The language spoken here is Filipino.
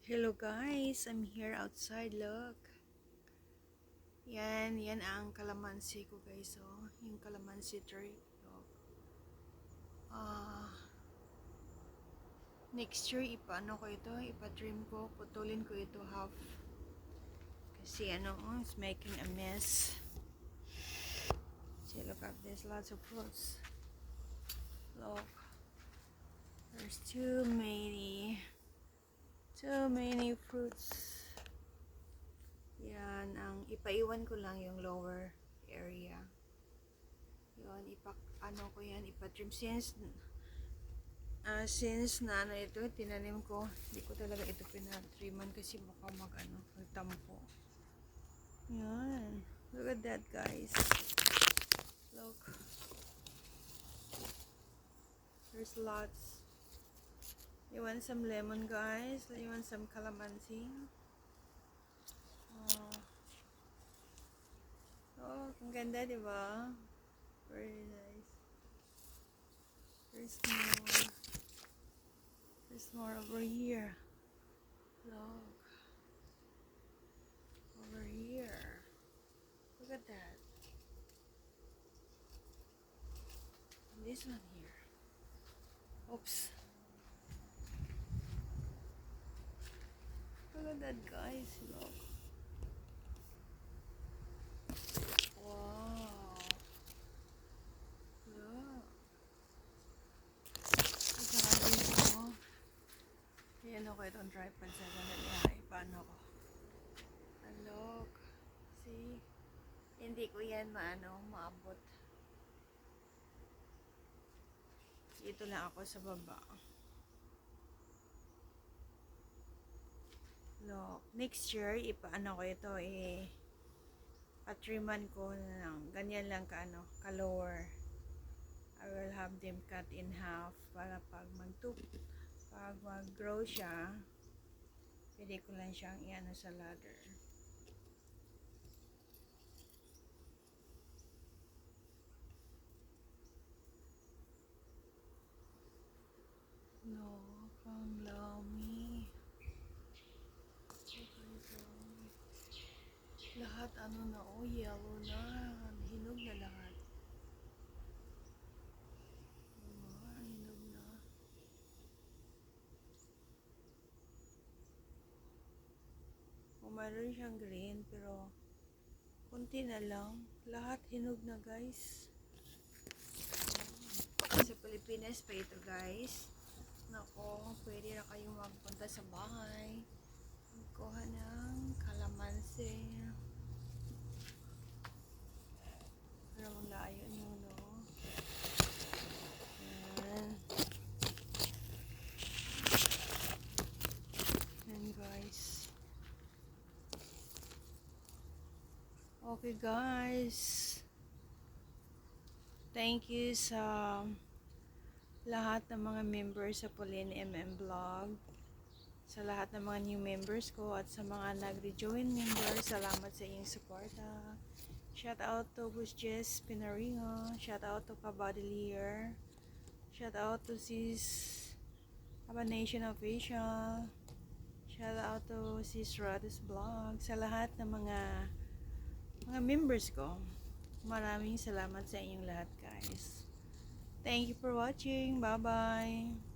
Hello guys, I'm here outside, look. Yan ang kalamansi ko guys, oh. Yung kalamansi tree, look. Next year, ipaano ko ito, ipa-trim ko, putulin ko ito half. Kasi it's making a mess. See, look at this, lots of fruits. Look. There's too many fruits. Yan, ipaiwan ko lang yung lower area. Yun, ko yan, ipa-trim. Since na ito, tinanim ko, hindi ko talaga ito pinatriman kasi baka magtampo. Yan. Look at that, guys. Look. There's lots. You want some lemon, guys? You want some calamansi? Oh, ang ganda, di ba? Very nice. There's more. There's more over here. Look. Over here. Look at that. And this one here. Oops. Look at that, guys. Look. Wow. Look. Grabe ito. Ayan ako itong tripod sa ganun. Paano ko? And look. See? Hindi ko yan maabot. Dito lang ako sa baba. Look. Next year, ipaano ko ito patriman ko ng ganyan lang ka-lower. I will have them cut in half para pag mag-grow siya, pwede ko lang siyang iano sa ladder. No, ang lami. Lahat yellow na. Hinog na lahat. Hinog na. Mayroon siyang green pero kunti na lang. Lahat hinog na, guys. Sa Pilipinas pa ito, guys. Nako, pwede na kayong magpunta sa bahay. Magkuha ng kalamansi. Pero ang layo nyo, no? Yan. Yan, guys. Okay, guys. Thank you sa lahat ng mga members sa Pauline MM Vlog. Sa lahat ng mga new members ko at sa mga nag-rejoin members, salamat sa inyong suporta. Shout out to Bus Jess Pinaringo. Shout out to Kabadilier. Shout out to Sis Abanation Official. Shout out to Sis Radis Vlog. Sa lahat ng mga members ko, maraming salamat sa inyong lahat, guys. Thank you for watching. Bye-bye.